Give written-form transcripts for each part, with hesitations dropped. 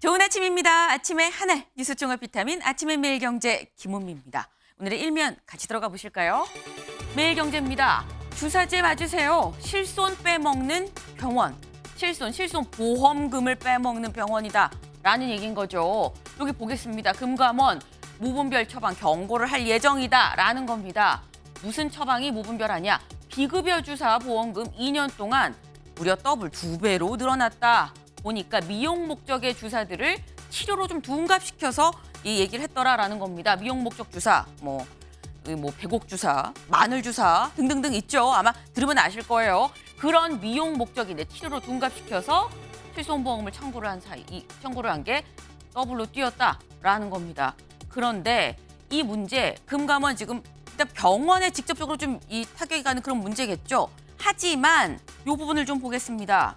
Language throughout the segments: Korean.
좋은 아침입니다. 아침의 하늘 뉴스 종합 비타민 아침의 매일경제 김은미입니다. 오늘의 일면 같이 들어가 보실까요? 매일경제입니다. 주사제 맞으세요. 실손 빼먹는 병원. 실손 보험금을 빼먹는 병원이다. 라는 얘기인 거죠. 여기 보겠습니다. 금감원 무분별 처방 경고를 할 예정이다. 라는 겁니다. 무슨 처방이 무분별하냐? 비급여 주사 보험금 2년 동안 무려 더블 2배로 늘어났다. 보니까 미용 목적의 주사들을 치료로 좀 둔갑시켜서 이 얘기를 했더라라는 겁니다. 미용 목적 주사, 배곡 주사, 마늘 주사 등등등 있죠. 아마 들으면 아실 거예요. 그런 미용 목적인데 치료로 둔갑시켜서 실손보험을 청구를 한 게 더블로 뛰었다라는 겁니다. 그런데 이 문제 금감원 지금 일단 병원에 직접적으로 좀 이 타격이 가는 그런 문제겠죠. 하지만 이 부분을 좀 보겠습니다.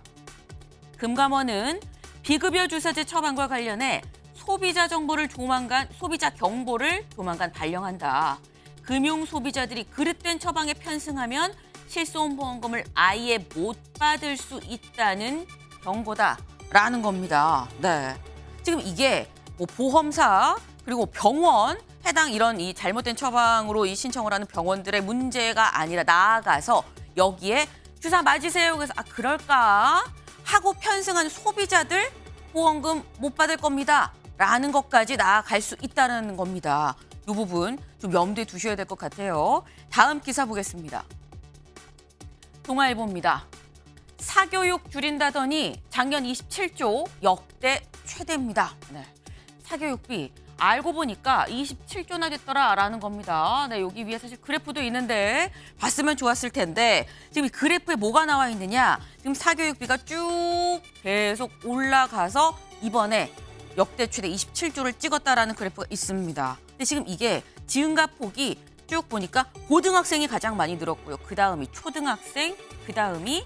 금감원은 비급여 주사제 처방과 관련해 소비자 경보를 조만간 발령한다. 금융 소비자들이 그릇된 처방에 편승하면 실손보험금을 아예 못 받을 수 있다는 경고다라는 겁니다. 네, 지금 이게 보험사 그리고 병원 해당 이런 이 잘못된 처방으로 이 신청을 하는 병원들의 문제가 아니라 나아가서 여기에 주사 맞으세요. 그래서 그럴까 하고 편승한 소비자들 보험금 못 받을 겁니다. 라는 것까지 나아갈 수 있다는 겁니다. 이 부분 좀 염두에 두셔야 될 것 같아요. 다음 기사 보겠습니다. 동아일보입니다. 사교육 줄인다더니 작년 27조 역대 최대입니다. 네, 사교육비 알고 보니까 27조나 됐더라라는 겁니다. 네, 여기 위에 사실 그래프도 있는데 봤으면 좋았을 텐데 지금 이 그래프에 뭐가 나와 있느냐. 지금 사교육비가 쭉 계속 올라가서 이번에 역대 최대 27조를 찍었다라는 그래프가 있습니다. 근데 지금 이게 증가폭이 쭉 보니까 고등학생이 가장 많이 늘었고요. 그다음이 초등학생, 그다음이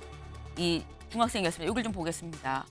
이 중학생이었습니다. 여기를 좀 보겠습니다.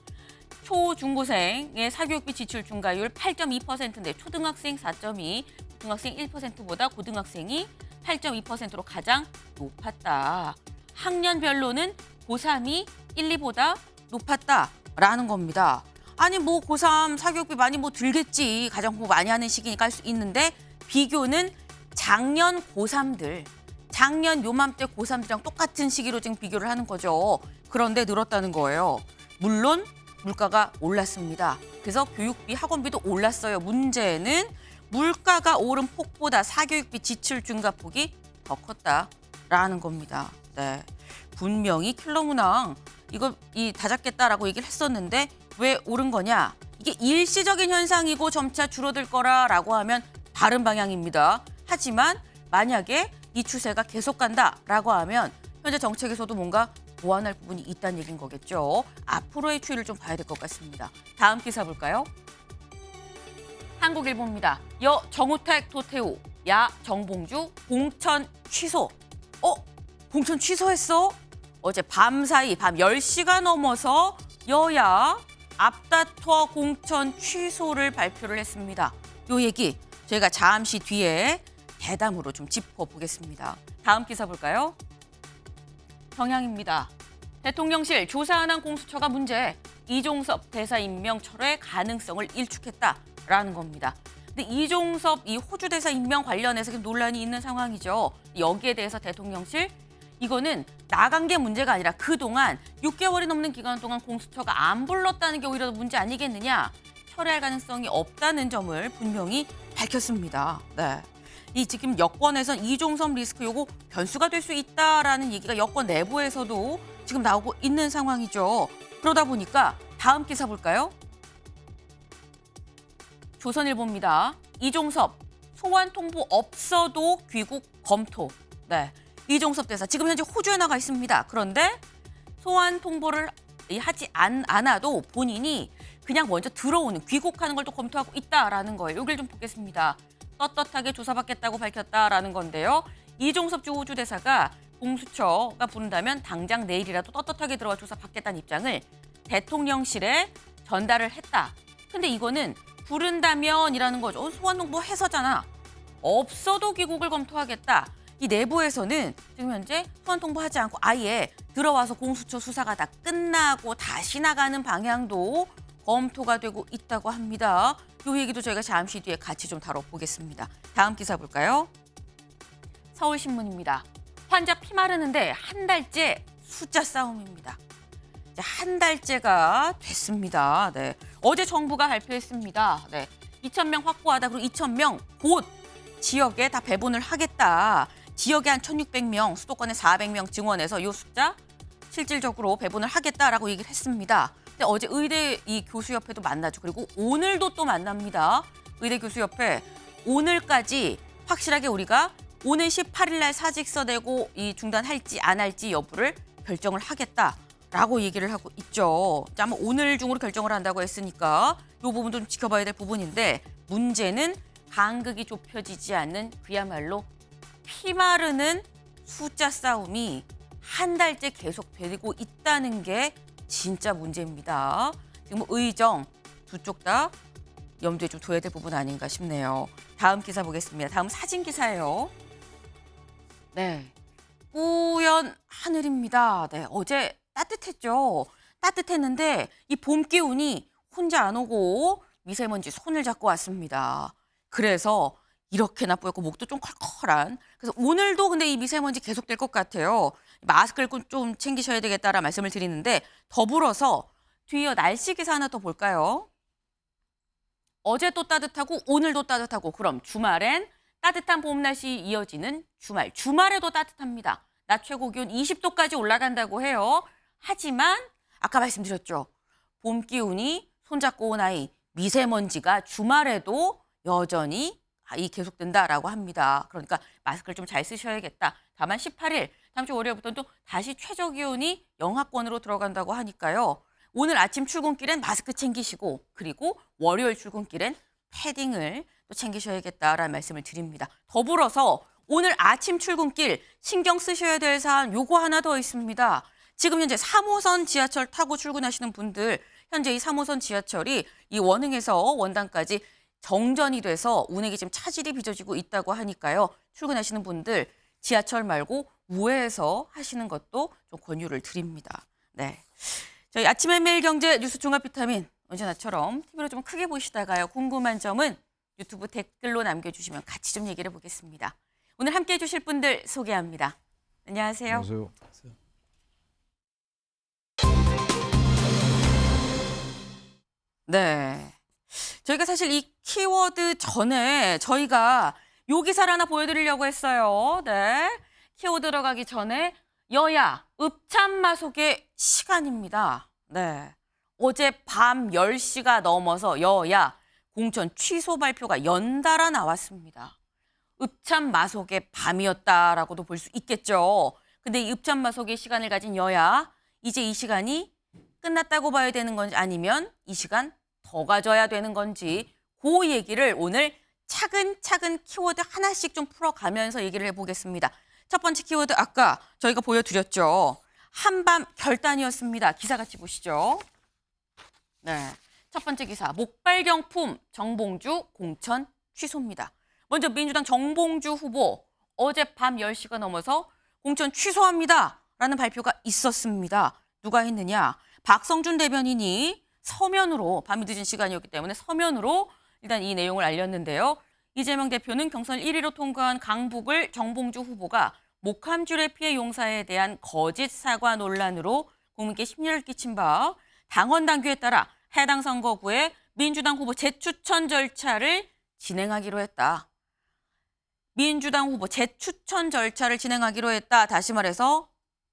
초중고생의 사교육비 지출 중과율 8.2%인데 초등학생 4.2, 중학생 1%보다 고등학생이 8.2%로 가장 높았다. 학년별로는 고3이 1, 2보다 높았다라는 겁니다. 아니 고3 사교육비 많이 들겠지. 가장 공부 많이 하는 시기니까 할 수 있는데 비교는 작년 고3들, 작년 요맘때 고3들이랑 똑같은 시기로 지금 비교를 하는 거죠. 그런데 늘었다는 거예요. 물론 물가가 올랐습니다. 그래서 교육비, 학원비도 올랐어요. 문제는 물가가 오른 폭보다 사교육비 지출 증가폭이 더 컸다라는 겁니다. 네, 분명히 킬러 문항 이거 다 잡겠다라고 얘기를 했었는데 왜 오른 거냐? 이게 일시적인 현상이고 점차 줄어들 거라고 하면 다른 방향입니다. 하지만 만약에 이 추세가 계속 간다라고 하면 현재 정책에서도 뭔가 보완할 부분이 있다는 얘기인 거겠죠. 앞으로의 추이를 좀 봐야 될 것 같습니다. 다음 기사 볼까요? 한국일보입니다. 여 정우택 도태우, 야 정봉주 공천 취소. 공천 취소했어? 어제 밤사이 밤 10시가 넘어서 여야 앞다퉈 공천 취소를 발표를 했습니다. 요 얘기 저희가 잠시 뒤에 대담으로 좀 짚어보겠습니다. 다음 기사 볼까요? 경향입니다. 대통령실 조사한한 공수처가 문제. 이종섭 대사 임명 철회 가능성을 일축했다라는 겁니다. 근데 이종섭 이 호주 대사 임명 관련해서 논란이 있는 상황이죠. 여기에 대해서 대통령실 이거는 나간 게 문제가 아니라 그동안 6개월이 넘는 기간 동안 공수처가 안 불렀다는 게 오히려 문제 아니겠느냐. 철회할 가능성이 없다는 점을 분명히 밝혔습니다. 네. 이 지금 여권에선 이종섭 리스크 요거 변수가 될 수 있다라는 얘기가 여권 내부에서도 지금 나오고 있는 상황이죠. 그러다 보니까 다음 기사 볼까요? 조선일보입니다. 이종섭 소환 통보 없어도 귀국 검토. 네, 이종섭 대사 지금 현재 호주에 나가 있습니다. 그런데 소환 통보를 하지 않아도 본인이 그냥 먼저 들어오는 귀국하는 걸 또 검토하고 있다라는 거예요. 여기를 좀 보겠습니다. 떳떳하게 조사받겠다고 밝혔다라는 건데요. 이종섭 주 호주 대사가 공수처가 부른다면 당장 내일이라도 떳떳하게 들어와 조사받겠다는 입장을 대통령실에 전달을 했다. 근데 이거는 부른다면이라는 거죠. 소환 통보해서잖아. 없어도 귀국을 검토하겠다. 이 내부에서는 지금 현재 소환 통보하지 않고 아예 들어와서 공수처 수사가 다 끝나고 다시 나가는 방향도 검토가 되고 있다고 합니다. 이 얘기도 저희가 잠시 뒤에 같이 좀 다뤄보겠습니다. 다음 기사 볼까요? 서울신문입니다. 환자 피 마르는데 한 달째 숫자 싸움입니다. 이제 한 달째가 됐습니다. 네. 어제 정부가 발표했습니다. 네. 2,000명 확보하다 그리고 2,000명 곧 지역에 다 배분을 하겠다. 지역에 한 1,600명, 수도권에 400명 증원해서 이 숫자 실질적으로 배분을 하겠다라고 얘기를 했습니다. 근데 어제 의대 이 교수협회도 만나죠. 그리고 오늘도 또 만납니다. 의대 교수협회 오늘까지 확실하게 우리가 오는 18일 날 사직서 내고 이 중단할지 안 할지 여부를 결정을 하겠다라고 얘기를 하고 있죠. 아마 오늘 중으로 결정을 한다고 했으니까 이 부분도 좀 지켜봐야 될 부분인데 문제는 간극이 좁혀지지 않는 그야말로 피 마르는 숫자 싸움이 한 달째 계속되고 있다는 게 진짜 문제입니다. 지금 의정 두 쪽 다 염두에 좀 둬야 될 부분 아닌가 싶네요. 다음 기사 보겠습니다. 다음 사진 기사예요. 네, 뿌연 하늘입니다. 네, 어제 따뜻했죠. 따뜻했는데 이 봄 기운이 혼자 안 오고 미세먼지 손을 잡고 왔습니다. 그래서 이렇게나 뿌옇고 목도 좀 컬컬한. 그래서 오늘도 근데 이 미세먼지 계속될 것 같아요. 마스크를 좀 챙기셔야 되겠다라는 말씀을 드리는데 더불어서 뒤이어 날씨 기사 하나 더 볼까요? 어제 또 따뜻하고 오늘도 따뜻하고 그럼 주말엔 따뜻한 봄 날씨 이어지는 주말. 주말에도 따뜻합니다. 낮 최고 기온 20도까지 올라간다고 해요. 하지만 아까 말씀드렸죠. 봄 기운이 손잡고 온 아이 미세먼지가 주말에도 여전히 계속된다라고 합니다. 그러니까 마스크를 좀 잘 쓰셔야겠다. 다만 18일, 다음 주 월요일부터는 또 다시 최저 기온이 영하권으로 들어간다고 하니까요. 오늘 아침 출근길엔 마스크 챙기시고 그리고 월요일 출근길엔 패딩을 또 챙기셔야겠다라는 말씀을 드립니다. 더불어서 오늘 아침 출근길 신경 쓰셔야 될 사안 요거 하나 더 있습니다. 지금 현재 3호선 지하철 타고 출근하시는 분들 현재 이 3호선 지하철이 이 원흥에서 원당까지 정전이 돼서 운행이 지금 차질이 빚어지고 있다고 하니까요. 출근하시는 분들 지하철 말고 우회해서 하시는 것도 좀 권유를 드립니다. 네, 저희 아침의 매일경제 뉴스 종합 비타민 언제나처럼 TV로 좀 크게 보시다가요. 궁금한 점은 유튜브 댓글로 남겨주시면 같이 좀 얘기를 해보겠습니다. 오늘 함께해 주실 분들 소개합니다. 안녕하세요. 안녕하세요. 네, 저희가 사실 이 키워드 전에 저희가 요 기사를 하나 보여드리려고 했어요. 네, 키워드 들어가기 전에 여야 읍참마속의 시간입니다. 네, 어제 밤 10시가 넘어서 여야 공천 취소 발표가 연달아 나왔습니다. 읍참마속의 밤이었다라고도 볼 수 있겠죠. 근데 이 읍참마속의 시간을 가진 여야, 이제 이 시간이 끝났다고 봐야 되는 건지 아니면 이 시간 더 가져야 되는 건지 그 얘기를 오늘 차근차근 키워드 하나씩 좀 풀어가면서 얘기를 해보겠습니다. 첫 번째 키워드 아까 저희가 보여드렸죠. 한밤 결단이었습니다. 기사 같이 보시죠. 네, 첫 번째 기사 목발경품 정봉주 공천 취소입니다. 먼저 민주당 정봉주 후보 어젯밤 10시가 넘어서 공천 취소합니다. 라는 발표가 있었습니다. 누가 했느냐? 박성준 대변인이 서면으로 밤이 늦은 시간이었기 때문에 서면으로 일단 이 내용을 알렸는데요. 이재명 대표는 경선을 1위로 통과한 강북을 정봉주 후보가 목함줄의 피해 용사에 대한 거짓 사과 논란으로 국민께 심려를 끼친 바 당원 당규에 따라 해당 선거구에 민주당 후보 재추천 절차를 진행하기로 했다. 민주당 후보 재추천 절차를 진행하기로 했다. 다시 말해서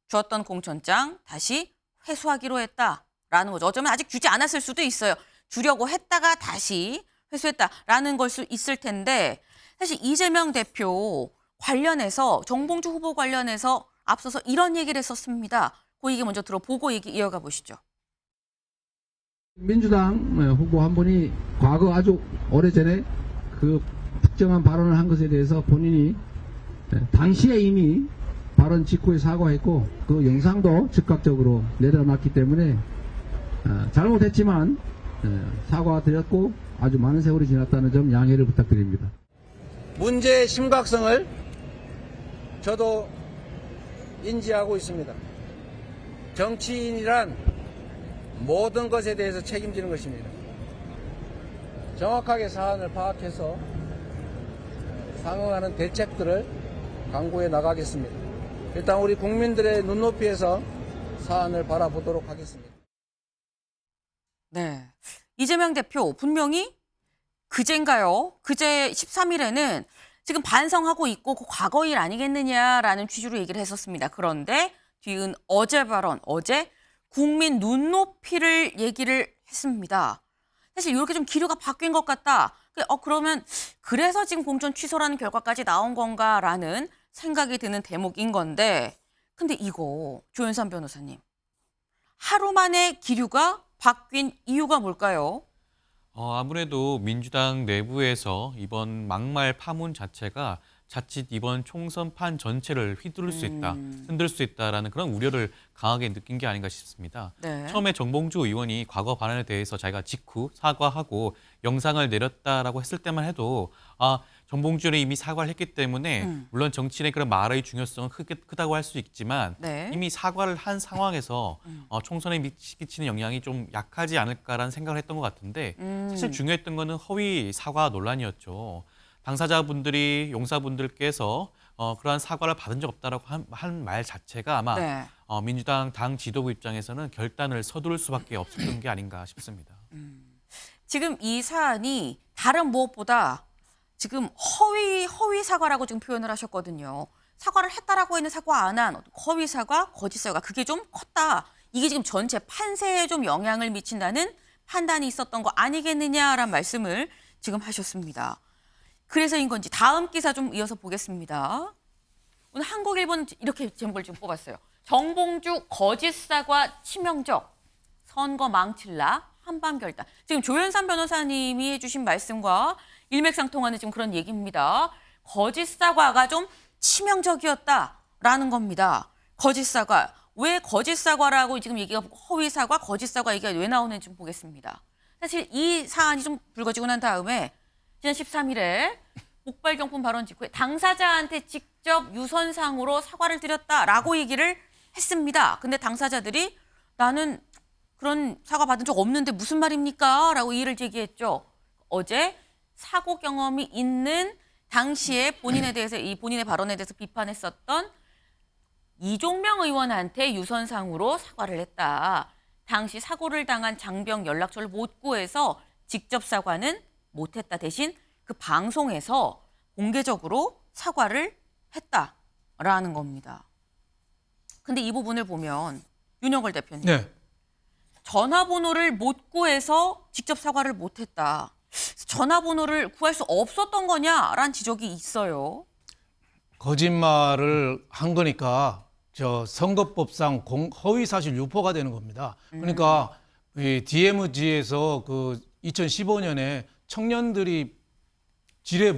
주었던 공천장 다시 회수하기로 했다라는 거죠. 어쩌면 아직 주지 않았을 수도 있어요. 주려고 했다가 다시 회수했다라는 걸 수 있을 텐데 사실 이재명 대표 관련해서 정봉주 후보 관련해서 앞서서 이런 얘기를 했었습니다. 그 얘기 먼저 들어보고 얘기 이어가 보시죠. 민주당 후보 한 분이 과거 아주 오래전에 그 특정한 발언을 한 것에 대해서 본인이 당시에 이미 발언 직후에 사과했고 그 영상도 즉각적으로 내려놨기 때문에 잘못했지만 사과드렸고 아주 많은 세월이 지났다는 점 양해를 부탁드립니다. 문제의 심각성을 저도 인지하고 있습니다. 정치인이란 모든 것에 대해서 책임지는 것입니다. 정확하게 사안을 파악해서 상응하는 대책들을 강구해 나가겠습니다. 일단 우리 국민들의 눈높이에서 사안을 바라보도록 하겠습니다. 네. 이재명 대표 분명히 그제인가요? 그제 13일에는 지금 반성하고 있고 그 과거 일 아니겠느냐라는 취지로 얘기를 했었습니다. 그런데 뒤은 어제 발언, 어제 국민 눈높이를 얘기를 했습니다. 사실 이렇게 좀 기류가 바뀐 것 같다. 그러면 그래서 지금 공천 취소라는 결과까지 나온 건가라는 생각이 드는 대목인 건데, 근데 이거 조현선 변호사님, 하루 만에 기류가 바뀐 이유가 뭘까요? 아무래도 민주당 내부에서 이번 막말 파문 자체가 자칫 이번 총선 판 전체를 휘두를 수 있다, 흔들 수 있다라는 그런 우려를 강하게 느낀 게 아닌가 싶습니다. 네. 처음에 정봉주 의원이 과거 발언에 대해서 자기가 직후 사과하고 영상을 내렸다라고 했을 때만 해도 정봉주는 이미 사과를 했기 때문에 물론 정치인의 그런 말의 중요성은 크다고 할 수 있지만 네. 이미 사과를 한 상황에서 총선에 미치는 영향이 좀 약하지 않을까라는 생각을 했던 것 같은데 사실 중요했던 거는 허위 사과 논란이었죠. 당사자분들이 용사분들께서 그러한 사과를 받은 적 없다라고 한 말 자체가 아마 네. 민주당 당 지도부 입장에서는 결단을 서두를 수밖에 없었던 게 아닌가 싶습니다. 지금 이 사안이 다른 무엇보다 지금 허위 사과라고 지금 표현을 하셨거든요. 사과를 했다라고 했는 사과 안 한 허위 사과, 거짓 사과, 그게 좀 컸다. 이게 지금 전체 판세에 좀 영향을 미친다는 판단이 있었던 거 아니겠느냐라는 말씀을 지금 하셨습니다. 그래서인 건지 다음 기사 좀 이어서 보겠습니다. 오늘 한국일보는 이렇게 제목을 지금 뽑았어요. 정봉주 거짓 사과 치명적, 선거 망칠라 한밤 결단. 지금 조현선 변호사님이 해주신 말씀과 일맥상통하는 지금 그런 얘기입니다. 거짓 사과가 좀 치명적이었다라는 겁니다. 거짓 사과. 왜 거짓 사과라고 지금 얘기가 허위 사과, 거짓 사과 얘기가 왜 나오는지 좀 보겠습니다. 사실 이 사안이 좀 불거지고 난 다음에 지난 13일에 목발 경품 발언 직후에 당사자한테 직접 유선상으로 사과를 드렸다라고 얘기를 했습니다. 근데 당사자들이 나는 그런 사과 받은 적 없는데 무슨 말입니까? 라고 이의를 제기했죠. 어제 사고 경험이 있는 당시에 본인에 대해서 이 본인의 발언에 대해서 비판했었던 이종명 의원한테 유선상으로 사과를 했다. 당시 사고를 당한 장병 연락처를 못 구해서 직접 사과는 못했다. 대신 그 방송에서 공개적으로 사과를 했다라는 겁니다. 근데 이 부분을 보면 윤영걸 대표님. 네. 전화번호를 못 구해서 직접 사과를 못했다. 전화번호를 구할 수 없었던 거냐라는 지적이 있어요. 거짓말을 한 거니까 선거법상 허위사실 유포가 되는 겁니다. 그러니까 이 DMZ에서 그 2015년에 청년들이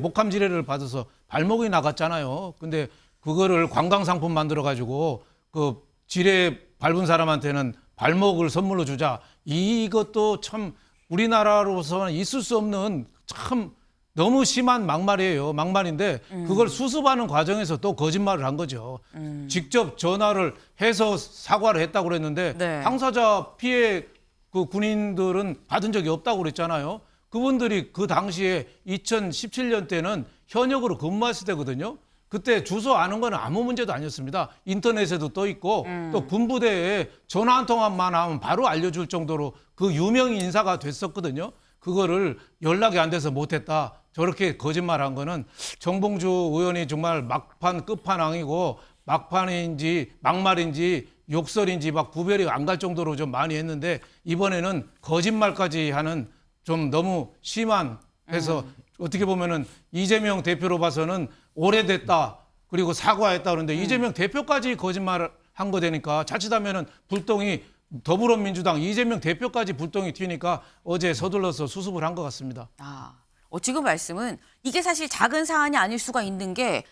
목함 지뢰를 받아서 발목이 나갔잖아요. 근데 그거를 관광상품 만들어 가지고 그 지뢰 밟은 사람한테는 발목을 선물로 주자. 이것도 참 우리나라로서는 있을 수 없는 참 너무 심한 막말이에요. 막말인데 그걸 수습하는 과정에서 또 거짓말을 한 거죠. 직접 전화를 해서 사과를 했다고 그랬는데 네. 당사자 피해 그 군인들은 받은 적이 없다고 그랬잖아요. 그분들이 그 당시에 2017년 때는 현역으로 근무했을 때거든요. 그때 주소 아는 건 아무 문제도 아니었습니다. 인터넷에도 떠 있고 또 군부대에 전화 한 통만 하면 바로 알려줄 정도로 그 유명 인사가 됐었거든요. 그거를 연락이 안 돼서 못했다. 저렇게 거짓말한 거는 정봉주 의원이 정말 막판 끝판왕이고 막판인지 막말인지 욕설인지 막 구별이 안 갈 정도로 좀 많이 했는데 이번에는 거짓말까지 하는 좀 너무 심한 해서 어떻게 보면은 이재명 대표로 봐서는 오래됐다 그리고 사과했다 그러는데 이재명 대표까지 거짓말을 한 거 되니까 자칫하면은 불똥이 더불어민주당 이재명 대표까지 불똥이 튀니까 어제 서둘러서 수습을 한 것 같습니다. 지금 말씀은 이게 사실 작은 사안이 아닐 수가 있는 게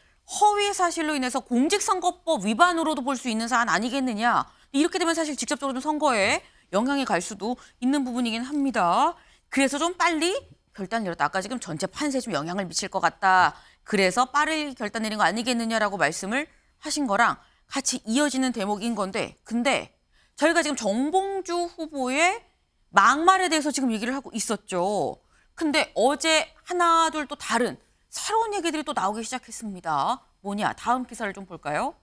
허위 사실로 인해서 공직선거법 위반으로도 볼 수 있는 사안 아니겠느냐. 이렇게 되면 사실 직접적으로 좀 선거에 영향이 갈 수도 있는 부분이긴 합니다. 그래서 좀 빨리 결단 내렸다. 아까 지금 전체 판세에 좀 영향을 미칠 것 같다. 그래서 빠르게 결단 내린 거 아니겠느냐라고 말씀을 하신 거랑 같이 이어지는 대목인 건데 근데 저희가 지금 정봉주 후보의 막말에 대해서 지금 얘기를 하고 있었죠. 근데 어제 하나 둘 또 다른 새로운 얘기들이 또 나오기 시작했습니다. 뭐냐? 다음 기사를 좀 볼까요?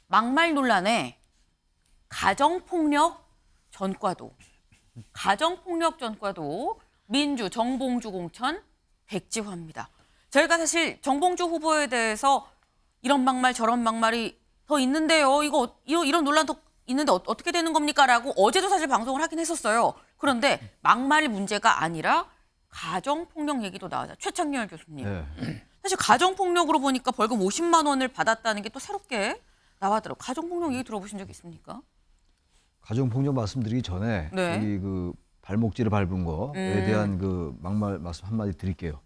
막말 논란에 가정폭력 전과도 민주 정봉주 공천 백지화입니다. 저희가 사실 정봉주 후보에 대해서 이런 막말 저런 막말이 더 있는데요. 이런 논란 더 있는데 어떻게 되는 겁니까? 라고 어제도 사실 방송을 하긴 했었어요. 그런데 막말이 문제가 아니라 가정폭력 얘기도 나와요. 최창렬 교수님. 네. 사실 가정폭력으로 보니까 벌금 50만 원을 받았다는 게 또 새롭게 나왔더라고요. 가정폭력 얘기 들어보신 적 있습니까? 가정폭력 말씀드리기 전에 네. 저기 그 발목질을 밟은 거에 대한 그 막말 말씀 한마디 드릴게요.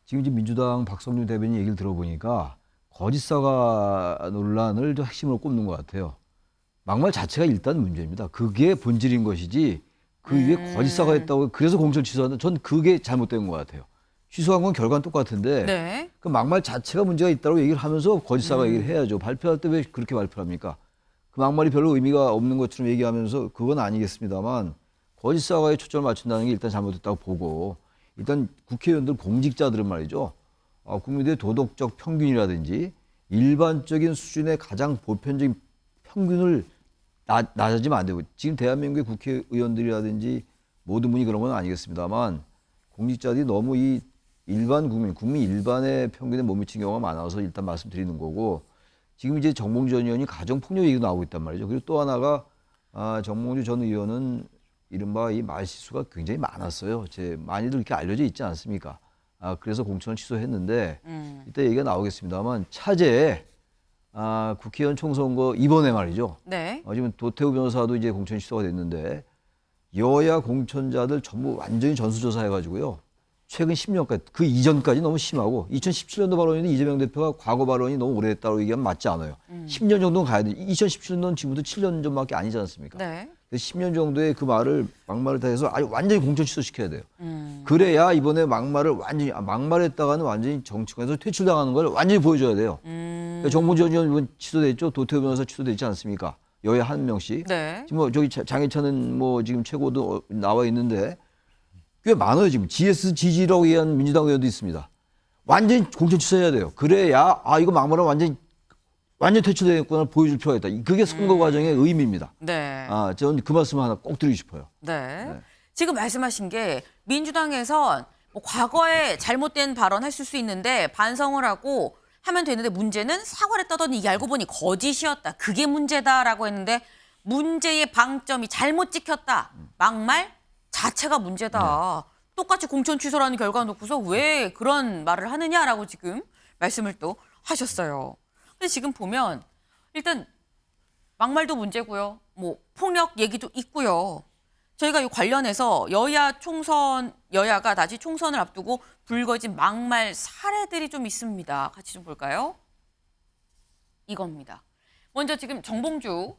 지금 이제 민주당 박성준 대변인 얘기를 들어보니까 거짓사과 논란을 좀 핵심으로 꼽는 것 같아요. 막말 자체가 일단 문제입니다. 그게 본질인 것이지 그 위에 거짓사과 했다고 그래서 공천 취소한다. 전 그게 잘못된 것 같아요. 취소한 건 결과는 똑같은데 네. 그 막말 자체가 문제가 있다고 얘기를 하면서 거짓사과 얘기를 해야죠. 발표할 때 왜 그렇게 발표를 합니까? 그 막말이 별로 의미가 없는 것처럼 얘기하면서 그건 아니겠습니다만 거짓사과에 초점을 맞춘다는 게 일단 잘못됐다고 보고 일단 국회의원들 공직자들은 말이죠. 국민들의 도덕적 평균이라든지 일반적인 수준의 가장 보편적인 평균을 낮아지면 안 되고 지금 대한민국의 국회의원들이라든지 모든 분이 그런 건 아니겠습니다만 공직자들이 너무 이 일반 국민 일반의 평균에 못 미친 경우가 많아서 일단 말씀드리는 거고 지금 이제 정봉주 전 의원이 가정폭력 얘기도 나오고 있단 말이죠. 그리고 또 하나가 정봉주 전 의원은 이른바 이 말실수가 굉장히 많았어요. 많이들 이렇게 알려져 있지 않습니까? 그래서 공천을 취소했는데 이때 얘기가 나오겠습니다만 차제에 국회의원 총선거 이번에 말이죠. 네. 지금 도태우 변호사도 이제 공천 취소가 됐는데 여야 공천자들 전부 완전히 전수조사해가지고요. 최근 10년까지 그 이전까지 너무 심하고 2017년도 발언인데 이재명 대표가 과거 발언이 너무 오래됐다고 얘기하면 맞지 않아요. 10년 정도는 가야 돼. 2017년도는 지금부터 7년 전밖에 아니지 않습니까? 네. 10년 정도의 그 막말을 다 해서 아주 완전히 공천 취소시켜야 돼요. 그래야 이번에 막말을 완전히 막말했다가는 완전히 정치권에서 퇴출당하는 걸 완전히 보여줘야 돼요. 그러니까 정봉주 전 의원 이번 취소됐죠. 도태우 변호사 취소됐지 않습니까? 여야 한 명씩. 네. 지금 뭐 저기 장해찬은 뭐 지금 최고도 나와 있는데 꽤 많아요 지금. GS 지지라고 얘기하는 민주당 의원도 있습니다. 완전히 공천 취소해야 돼요. 그래야 이거 막말은 완전히 퇴출되겠구나 보여줄 필요가 있다. 그게 선거 과정의 의미입니다. 네. 저는 그 말씀 하나 꼭 드리고 싶어요. 네. 지금 말씀하신 게 민주당에선 뭐 과거에 잘못된 발언 했을 수 있는데 반성을 하고 하면 되는데 문제는 사과를 했다더니 이게 알고 보니 거짓이었다. 그게 문제다라고 했는데 문제의 방점이 잘못 찍혔다. 막말 자체가 문제다. 똑같이 공천 취소라는 결과 놓고서 왜 그런 말을 하느냐라고 지금 말씀을 또 하셨어요. 근데 지금 보면 일단 막말도 문제고요. 뭐 폭력 얘기도 있고요. 저희가 이 관련해서 여야가 다시 총선을 앞두고 불거진 막말 사례들이 좀 있습니다. 같이 좀 볼까요? 이겁니다. 먼저 지금 정봉주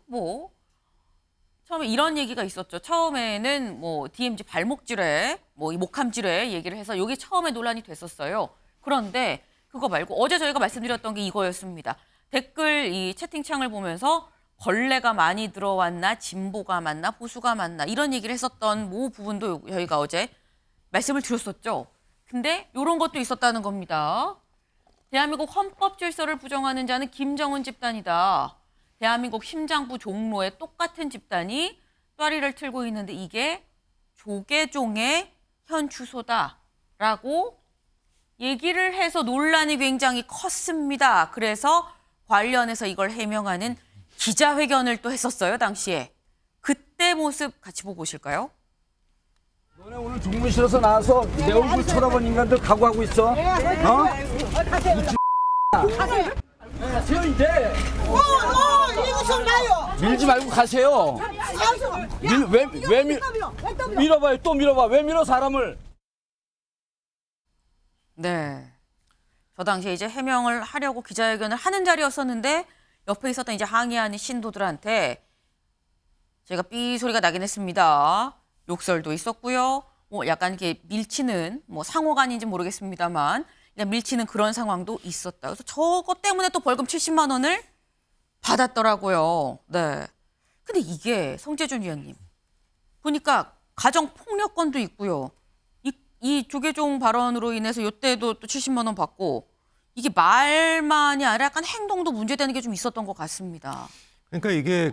처음에 이런 얘기가 있었죠. 처음에는 DMZ 발목질회, 이 목함질회 얘기를 해서 이게 처음에 논란이 됐었어요. 그런데 그거 말고 어제 저희가 말씀드렸던 게 이거였습니다. 댓글 이 채팅창을 보면서 벌레가 많이 들어왔나, 진보가 맞나, 보수가 맞나 이런 얘기를 했었던 부분도 저희가 어제 말씀을 드렸었죠. 근데 이런 것도 있었다는 겁니다. 대한민국 헌법 질서를 부정하는 자는 김정은 집단이다. 대한민국 심장부 종로에 똑같은 집단이 또아리를 틀고 있는데 이게 조계종의 현 추소다라고 얘기를 해서 논란이 굉장히 컸습니다. 그래서 관련해서 이걸 해명하는 기자회견을 또 했었어요, 당시에. 그때 모습 같이 보고 오실까요? 너네 오늘 중문실에서 나와서 내 얼굴 쳐다본 인간들 각오하고 있어? 가세요 이제. 이거 좀 나요. 밀지 말고 가세요. 왜 밀어봐요. 또 밀어봐. 왜 밀어 사람을? 네. 저 당시에 이제 해명을 하려고 기자회견을 하는 자리였었는데 옆에 있었던 이제 항의하는 신도들한테 제가 삐 소리가 나긴 했습니다. 욕설도 있었고요. 약간 이렇게 밀치는 상호간인지 모르겠습니다만 그냥 밀치는 그런 상황도 있었다. 그래서 저것 때문에 또 벌금 70만 원을 받았더라고요. 네. 근데 이게 성재준 위원님 보니까 가정 폭력건도 있고요. 이 조계종 발언으로 인해서 이때도 또 70만 원 받고 이게 말만이 아니라 약간 행동도 문제되는 게 좀 있었던 것 같습니다. 그러니까 이게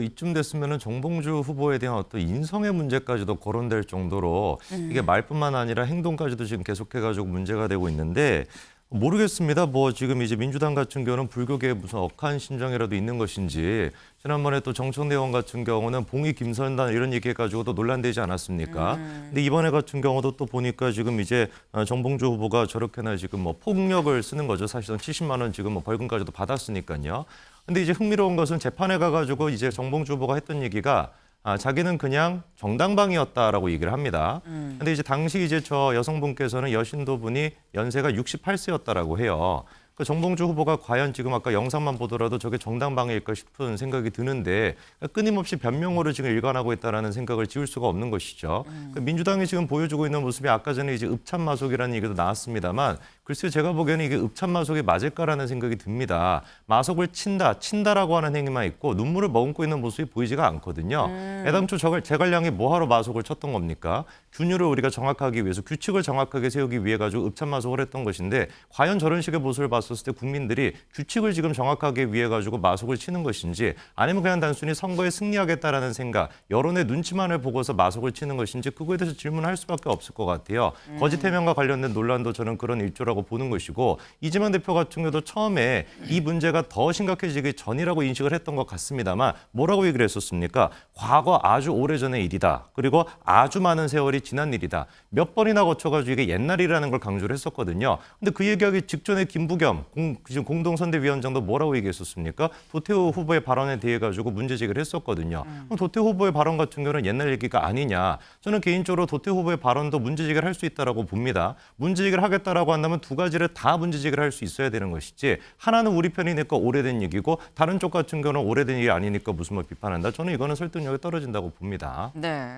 이쯤 됐으면은 정봉주 후보에 대한 어떤 인성의 문제까지도 거론될 정도로 이게 말뿐만 아니라 행동까지도 지금 계속해가지고 문제가 되고 있는데 모르겠습니다. 뭐 지금 이제 민주당 같은 경우는 불교계에 무슨 억한 심정이라도 있는 것인지 지난번에 또 정청래 의원 같은 경우는 봉이 김선단 이런 얘기해가지고도 논란되지 않았습니까? 근데 이번에 같은 경우도 또 보니까 지금 이제 정봉주 후보가 저렇게나 지금 뭐 폭력을 쓰는 거죠. 사실상 70만 원 지금 뭐 벌금까지도 받았으니까요. 근데 이제 흥미로운 것은 재판에 가가지고 이제 정봉주 후보가 했던 얘기가 자기는 그냥 정당방위였다라고 얘기를 합니다. 근데 이제 당시 이제 저 여성분께서는 여신도분이 연세가 68세였다라고 해요. 그 정봉주 후보가 과연 지금 아까 영상만 보더라도 저게 정당방위일까 싶은 생각이 드는데 끊임없이 변명으로 지금 일관하고 있다는 생각을 지울 수가 없는 것이죠. 민주당이 지금 보여주고 있는 모습이 아까 전에 이제 읍참마속이라는 얘기도 나왔습니다만 글쎄요, 제가 보기에는 이게 읍참마속이 맞을까라는 생각이 듭니다. 마속을 친다라고 하는 행위만 있고 눈물을 머금고 있는 모습이 보이지가 않거든요. 애당초 제갈량이 뭐하러 마속을 쳤던 겁니까? 균율을 우리가 정확하게 위해서 규칙을 정확하게 세우기 위해 가지고 읍참마속을 했던 것인데 과연 저런 식의 모습을 봤었을 때 국민들이 규칙을 지금 정확하게 위해 가지고 마속을 치는 것인지 아니면 그냥 단순히 선거에 승리하겠다라는 생각, 여론의 눈치만을 보고서 마속을 치는 것인지 그거에 대해서 질문할 수밖에 없을 것 같아요. 거짓 해명과 관련된 논란도 저는 그런 일조라고 보는 것이고 이재명 대표 같은 경우도 처음에 이 문제가 더 심각해지기 전이라고 인식을 했던 것 같습니다만 뭐라고 얘기를 했었습니까? 과거 아주 오래전의 일이다. 그리고 아주 많은 세월이 지난 일이다. 몇 번이나 거쳐가지고 이게 옛날이라는 걸 강조를 했었거든요. 근데 그 얘기하기 직전에 김부겸 지금 공동선대위원장도 뭐라고 얘기했었습니까? 도태우 후보의 발언에 대해 가지고 문제 제기를 했었거든요. 그럼 도태우 후보의 발언 같은 경우는 옛날 얘기가 아니냐? 저는 개인적으로 도태우 후보의 발언도 문제 제기를 할 수 있다라고 봅니다. 문제 제기를 하겠다라고 한다면 두 가지를 다 문제 제기를 할 수 있어야 되는 것이지 하나는 우리 편이니까 오래된 얘기고 다른 쪽 같은 경우는 오래된 일이 아니니까 무슨 뭐 비판한다. 저는 이거는 설득력이 떨어진다고 봅니다. 네.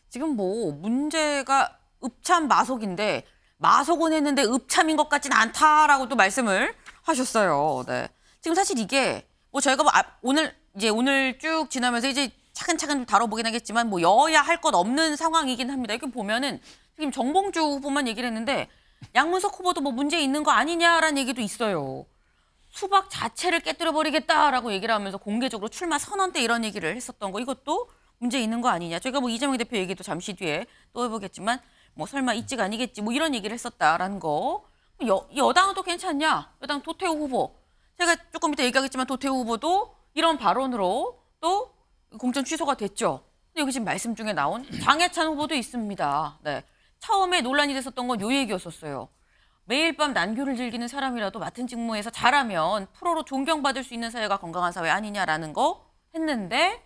지금 뭐 문제가 읍참 마속인데 마속은 했는데 읍참인 것 같진 않다라고 또 말씀을 하셨어요. 네. 지금 사실 이게 뭐 저희가 뭐 오늘 쭉 지나면서 이제 차근차근 좀 다뤄보긴 하겠지만 뭐 여야 할 것 없는 상황이긴 합니다. 이렇게 보면은 지금 정봉주 후보만 얘기를 했는데 양문석 후보도 뭐 문제 있는 거 아니냐라는 얘기도 있어요. 수박 자체를 깨뜨려버리겠다라고 얘기를 하면서 공개적으로 출마 선언 때 이런 얘기를 했었던 거 이것도 문제 있는 거 아니냐. 저희가 뭐 이재명 대표 얘기도 잠시 뒤에 또 해보겠지만 뭐 설마 있지가 아니겠지 뭐 이런 얘기를 했었다라는 거. 여당은 또 괜찮냐? 여당 도태우 후보. 제가 조금 이따 얘기하겠지만 도태우 후보도 이런 발언으로 또 공천 취소가 됐죠. 근데 여기 지금 말씀 중에 나온 장해찬 후보도 있습니다. 네. 처음에 논란이 됐었던 건 요 얘기였었어요. 매일 밤 난교를 즐기는 사람이라도 맡은 직무에서 잘하면 프로로 존경받을 수 있는 사회가 건강한 사회 아니냐라는 거 했는데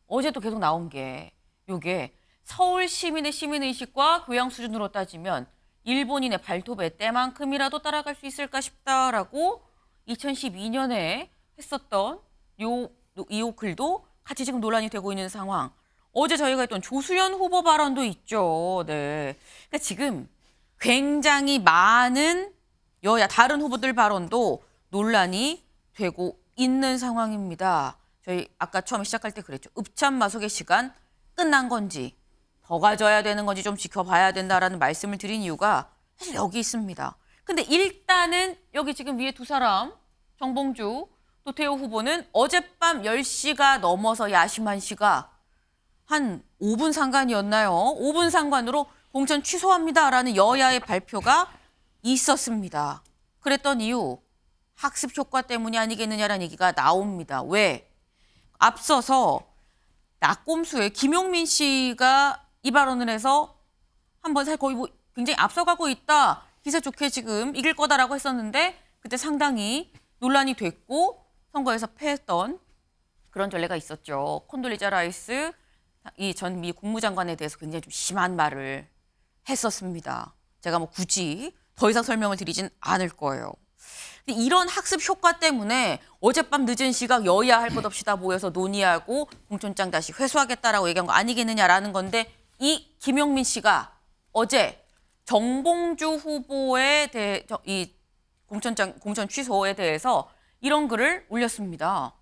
어제도 계속 나온 게 요게 서울 시민의 시민의식과 교양 수준으로 따지면 일본인의 발톱의 때만큼이라도 따라갈 수 있을까 싶다라고 2012년에 했었던 이 글도 같이 지금 논란이 되고 있는 상황. 어제 저희가 했던 조수연 후보 발언도 있죠. 네. 그러니까 지금 굉장히 많은 여야 다른 후보들 발언도 논란이 되고 있는 상황입니다. 저희 아까 처음에 시작할 때 그랬죠. 읍참마속의 시간 끝난 건지 더 가져야 되는 건지 좀 지켜봐야 된다라는 말씀을 드린 이유가 사실 여기 있습니다. 근데 일단은 여기 지금 위에 두 사람 정봉주, 도태우 후보는 어젯밤 10시가 넘어서 야심한 시가 한 5분 상관이었나요? 5분 상관으로 공천 취소합니다라는 여야의 발표가 있었습니다. 그랬던 이유 학습 효과 때문이 아니겠느냐라는 얘기가 나옵니다. 왜? 앞서서 낙곰수의 김용민 씨가 이 발언을 해서 한번 사실 거의 뭐 굉장히 앞서가고 있다. 기세 좋게 지금 이길 거다라고 했었는데 그때 상당히 논란이 됐고 선거에서 패했던 그런 전례가 있었죠. 콘돌리자 라이스 이 전 미 국무장관에 대해서 굉장히 좀 심한 말을 했었습니다. 제가 뭐 굳이 더 이상 설명을 드리진 않을 거예요. 근데 이런 학습 효과 때문에 어젯밤 늦은 시각 여야 할 것 없이 다 모여서 논의하고 공천장 다시 회수하겠다라고 얘기한 거 아니겠느냐라는 건데 이 김용민 씨가 어제 정봉주 후보에 대해 이 공천 취소에 대해서 이런 글을 올렸습니다.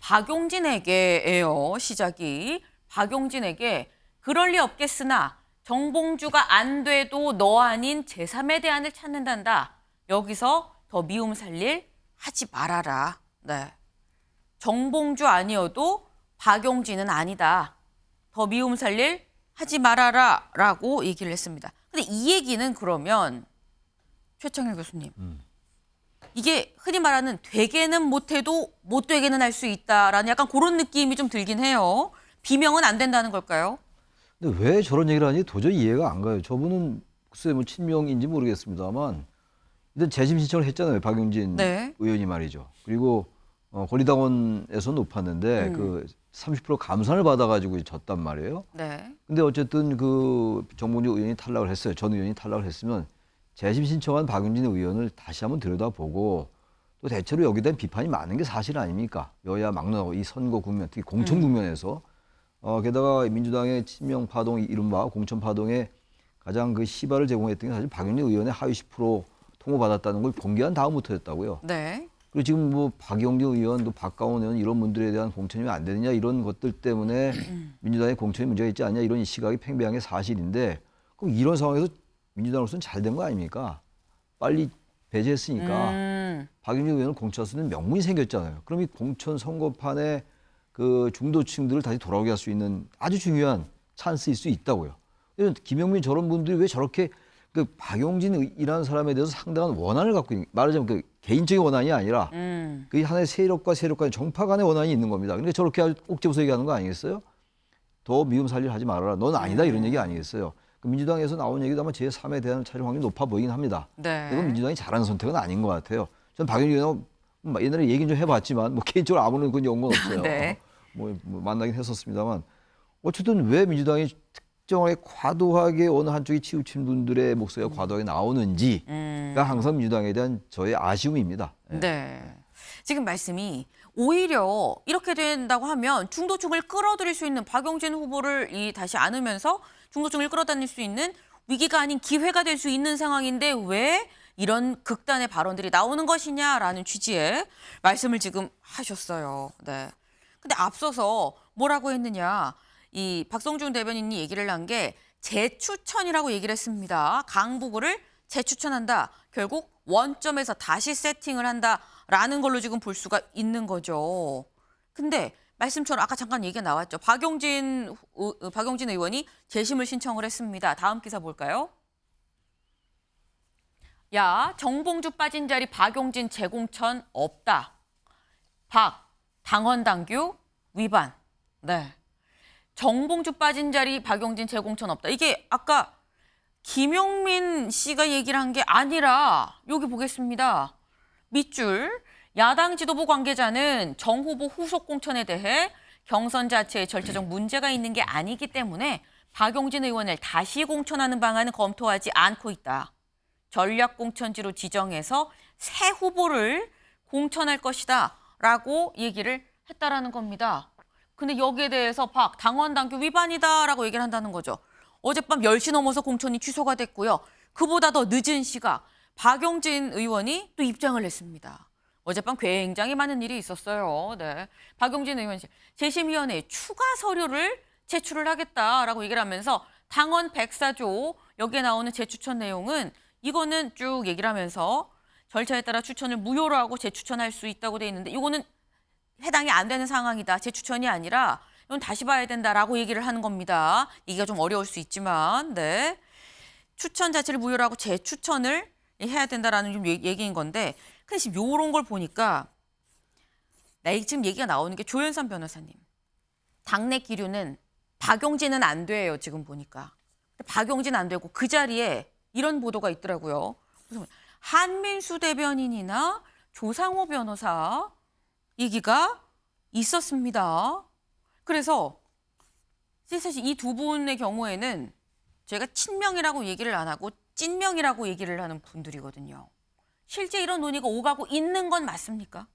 박용진에게예요. 시작이. 박용진에게 그럴 리 없겠으나 정봉주가 안 돼도 너 아닌 제3의 대안을 찾는단다. 여기서 더 미움 살릴 하지 말아라. 네. 정봉주 아니어도 박용진은 아니다. 더 미움 살릴 하지 말아라 라고 얘기를 했습니다. 근데 이 얘기는 그러면 최창일 교수님. 이게 흔히 말하는 되게는 못해도 못 되게는 할 수 있다라는 약간 그런 느낌이 좀 들긴 해요. 비명은 안 된다는 걸까요? 근데 왜 저런 얘기를 하는지 도저히 이해가 안 가요. 저분은 글쎄 뭐 친명인지 모르겠습니다만 일단 재심 신청을 했잖아요. 박용진 네. 의원이 말이죠. 그리고 권리당원에서 높았는데 그 30% 감산을 받아가지고 졌단 말이에요. 네. 근데 어쨌든 그 정봉주 의원이 탈락을 했어요. 전 의원이 탈락을 했으면 재심 신청한 박용진 의원을 다시 한번 들여다보고 또 대체로 여기에 대한 비판이 많은 게 사실 아닙니까? 여야 막론하고 이 선거 국면, 특히 공천 국면에서 게다가 민주당의 친명 파동 이른바 공천 파동에 가장 그 시발을 제공했던 게 사실 박용진 의원의 하위 10% 통보받았다는 걸 공개한 다음부터였다고요. 네. 그리고 지금 뭐 박용진 의원, 또 박가원 의원 이런 분들에 대한 공천이 왜 안 되느냐 이런 것들 때문에 민주당의 공천이 문제가 있지 않냐 이런 시각이 팽배한 게 사실인데 그럼 이런 상황에서 민주당으로서는 잘 된 거 아닙니까? 빨리 배제했으니까 박용진 의원을 공천할 수 있는 명분이 생겼잖아요. 그럼 이 공천 선거판에 그 중도층들을 다시 돌아오게 할 수 있는 아주 중요한 찬스일 수 있다고요. 김영민 저런 분들이 왜 저렇게 그 박용진이라는 사람에 대해서 상당한 원한을 갖고 있는, 말하자면 그 개인적인 원한이 아니라 그 하나의 세력과 세력 간의 정파 간의 원한이 있는 겁니다. 그러니까 저렇게 아주 꼭 집어서 얘기하는 거 아니겠어요? 더 미움 살릴 하지 말아라. 넌 아니다 이런 얘기 아니겠어요? 그 민주당에서 나온 얘기도 아마 제3의 대안을 찾을 확률이 높아 보이긴 합니다. 네. 이건 민주당이 잘하는 선택은 아닌 것 같아요. 전 박용진 의원 옛날에 얘기는 좀 해봤지만 뭐 개인적으로 아무런 그건 연건 없어요. 네. 뭐 만나긴 했었습니다만 어쨌든 왜 민주당이 특정하게 과도하게 어느 한쪽이 치우친 분들의 목소리가 과도하게 나오는지가 항상 민주당에 대한 저의 아쉬움입니다. 네. 지금 말씀이 오히려 이렇게 된다고 하면 중도층을 끌어들일 수 있는 박용진 후보를 다시 안으면서 중도층을 끌어다닐 수 있는 위기가 아닌 기회가 될 수 있는 상황인데 왜 이런 극단의 발언들이 나오는 것이냐라는 취지의 말씀을 지금 하셨어요. 네. 근데 앞서서 뭐라고 했느냐. 이 박성준 대변인이 얘기를 한 게 재추천이라고 얘기를 했습니다. 강부구를 재추천한다. 결국 원점에서 다시 세팅을 한다라는 걸로 지금 볼 수가 있는 거죠. 근데 말씀처럼 아까 잠깐 얘기가 나왔죠. 박용진 의원이 재심을 신청을 했습니다. 다음 기사 볼까요? 야, 정봉주 빠진 자리 박용진 재공천 없다. 박, 당헌 당규 위반. 네. 정봉주 빠진 자리 박용진 재공천 없다. 이게 아까 김용민 씨가 얘기를 한 게 아니라 여기 보겠습니다. 밑줄. 야당 지도부 관계자는 정 후보 후속 공천에 대해 경선 자체에 절차적 문제가 있는 게 아니기 때문에 박용진 의원을 다시 공천하는 방안은 검토하지 않고 있다. 전략 공천지로 지정해서 새 후보를 공천할 것이다 라고 얘기를 했다라는 겁니다. 근데 여기에 대해서 박 당원 당규 위반이다라고 얘기를 한다는 거죠. 어젯밤 10시 넘어서 공천이 취소가 됐고요. 그보다 더 늦은 시각 박용진 의원이 또 입장을 냈습니다. 어젯밤 굉장히 많은 일이 있었어요. 네. 박용진 의원 재심위원회에 추가 서류를 제출을 하겠다라고 얘기를 하면서 당원 104조 여기에 나오는 재추천 내용은 이거는 쭉 얘기를 하면서 절차에 따라 추천을 무효로 하고 재추천할 수 있다고 돼 있는데 이거는 해당이 안 되는 상황이다. 재추천이 아니라 이건 다시 봐야 된다라고 얘기를 하는 겁니다. 얘기가 좀 어려울 수 있지만 네. 추천 자체를 무효로 하고 재추천을 해야 된다라는 좀 얘기인 건데 근데 지금 이런 걸 보니까 지금 얘기가 나오는 게 조현선 변호사님. 당내 기류는 박용진은 안 돼요. 지금 보니까. 박용진 안 되고 그 자리에 이런 보도가 있더라고요. 한민수 대변인이나 조상호 변호사 얘기가 있었습니다. 그래서 사실 이 두 분의 경우에는 저희가 친명이라고 얘기를 안 하고 찐명이라고 얘기를 하는 분들이거든요. 실제 이런 논의가 오가고 있는 건 맞습니까?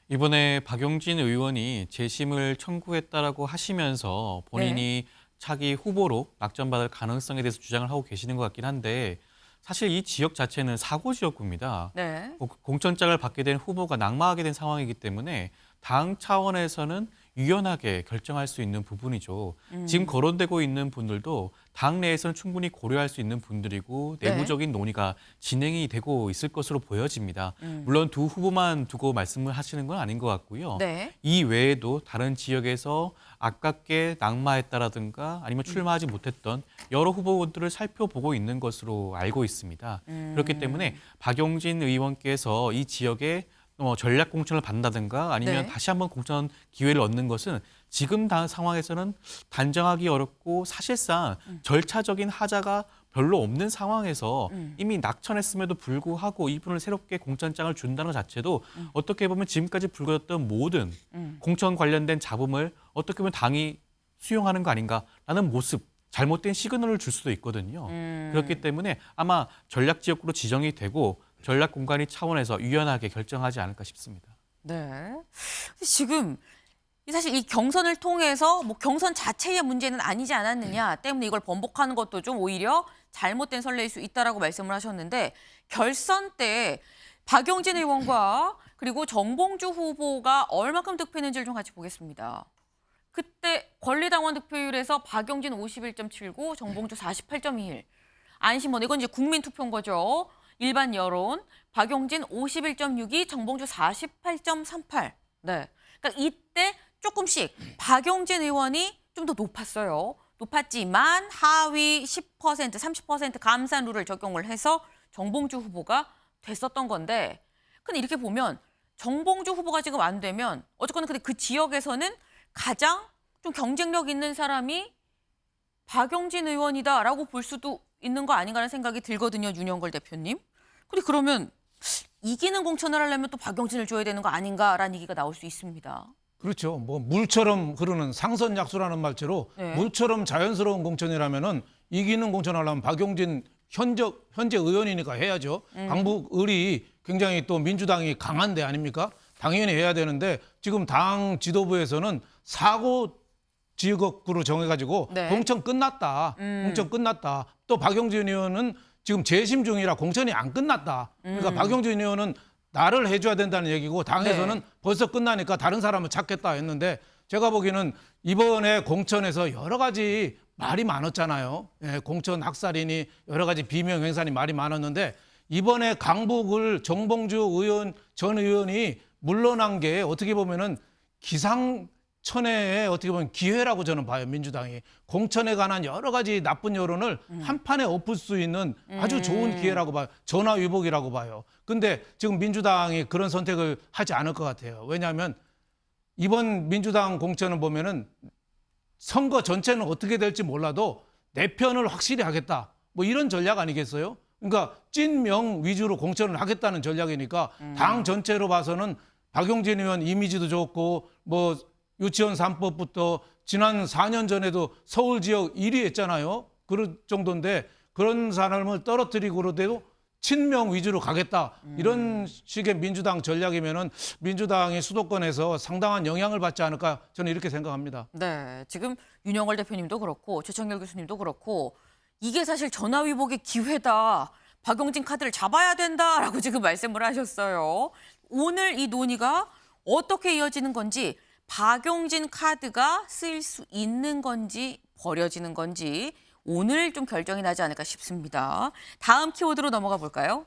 이번에 박용진 의원이 재심을 청구했다라고 하시면서 본인이 차기 후보로 낙점받을 가능성에 대해서 주장을 하고 계시는 것 같긴 한데 사실 이 지역 자체는 사고 지역구입니다. 네. 공천장을 받게 된 후보가 낙마하게 된 상황이기 때문에 당 차원에서는 유연하게 결정할 수 있는 부분이죠. 지금 거론되고 있는 분들도 당 내에서는 충분히 고려할 수 있는 분들이고 네. 내부적인 논의가 진행이 되고 있을 것으로 보여집니다. 물론 두 후보만 두고 말씀을 하시는 건 아닌 것 같고요. 네. 이 외에도 다른 지역에서 아깝게 낙마했다라든가 아니면 출마하지 못했던 여러 후보들을 살펴보고 있는 것으로 알고 있습니다. 그렇기 때문에 박용진 의원께서 이 지역에 전략 공천을 받는다든가 아니면 네. 다시 한번 공천 기회를 얻는 것은 지금 상황에서는 단정하기 어렵고 사실상 절차적인 하자가 별로 없는 상황에서 이미 낙천했음에도 불구하고 이분을 새롭게 공천장을 준다는 것 자체도 어떻게 보면 지금까지 불거졌던 모든 공천 관련된 잡음을 어떻게 보면 당이 수용하는 거 아닌가라는 모습, 잘못된 시그널을 줄 수도 있거든요. 그렇기 때문에 아마 전략 지역구로 지정이 되고 전략 공간이 차원에서 유연하게 결정하지 않을까 싶습니다. 네. 지금 사실 이 경선을 통해서 뭐 경선 자체의 문제는 아니지 않았느냐 때문에 이걸 번복하는 것도 좀 오히려 잘못된 선례일 수 있다라고 말씀을 하셨는데 결선 때 박용진 의원과 그리고 정봉주 후보가 얼마큼 득표했는지를 좀 같이 보겠습니다. 그때 권리당원 득표율에서 박용진 51.79, 정봉주 48.21. 안심원 이건 이제 국민 투표인 거죠. 일반 여론 박용진 51.62, 정봉주 48.38. 네. 그러니까 이때 조금씩 박용진 의원이 좀 더 높았어요. 높았지만 하위 10%, 30% 감산 룰을 적용을 해서 정봉주 후보가 됐었던 건데 근데 이렇게 보면 정봉주 후보가 지금 안 되면 어쨌거나 근데 그 지역에서는 가장 좀 경쟁력 있는 사람이 박용진 의원이다라고 볼 수도 있는 거 아닌가라는 생각이 들거든요. 윤영걸 대표님. 근데 그러면 이기는 공천을 하려면 또 박용진을 줘야 되는 거 아닌가라는 얘기가 나올 수 있습니다. 그렇죠. 뭐 물처럼 흐르는 상선약수라는 말처럼 네. 물처럼 자연스러운 공천이라면은 이기는 공천하려면 박용진 현재 의원이니까 해야죠. 강북을이 굉장히 또 민주당이 강한데 아닙니까? 당연히 해야 되는데 지금 당 지도부에서는 사고 지역구로 정해가지고 네. 공천 끝났다. 공천 끝났다. 또 박용진 의원은 지금 재심 중이라 공천이 안 끝났다. 그러니까 박용진 의원은 나를 해줘야 된다는 얘기고 당에서는 네. 벌써 끝나니까 다른 사람을 찾겠다 했는데 제가 보기에는 이번에 공천에서 여러 가지 말이 많았잖아요. 예, 공천 학살이니 여러 가지 비명 행사니 말이 많았는데 이번에 강북을 정봉주 의원 전 의원이 물러난 게 어떻게 보면은 기상천외의 어떻게 보면 기회라고 저는 봐요. 민주당이 공천에 관한 여러 가지 나쁜 여론을 한 판에 엎을 수 있는 아주 좋은 기회라고 봐요. 전화위복이라고 봐요. 근데 지금 민주당이 그런 선택을 하지 않을 것 같아요. 왜냐하면 이번 민주당 공천을 보면은 선거 전체는 어떻게 될지 몰라도 내 편을 확실히 하겠다. 뭐 이런 전략 아니겠어요? 그러니까 찐명 위주로 공천을 하겠다는 전략이니까 당 전체로 봐서는 박용진 의원 이미지도 좋고 뭐 유치원 3법부터 지난 4년 전에도 서울 지역 1위 했잖아요. 그럴 정도인데 그런 사람을 떨어뜨리고도 친명 위주로 가겠다. 이런 식의 민주당 전략이면은 민주당이 수도권에서 상당한 영향을 받지 않을까 저는 이렇게 생각합니다. 네, 지금 윤영걸 대표님도 그렇고 최청열 교수님도 그렇고 이게 사실 전화위복의 기회다. 박용진 카드를 잡아야 된다라고 지금 말씀을 하셨어요. 오늘 이 논의가 어떻게 이어지는 건지 박용진 카드가 쓰일 수 있는 건지 버려지는 건지 오늘 좀 결정이 나지 않을까 싶습니다. 다음 키워드로 넘어가 볼까요?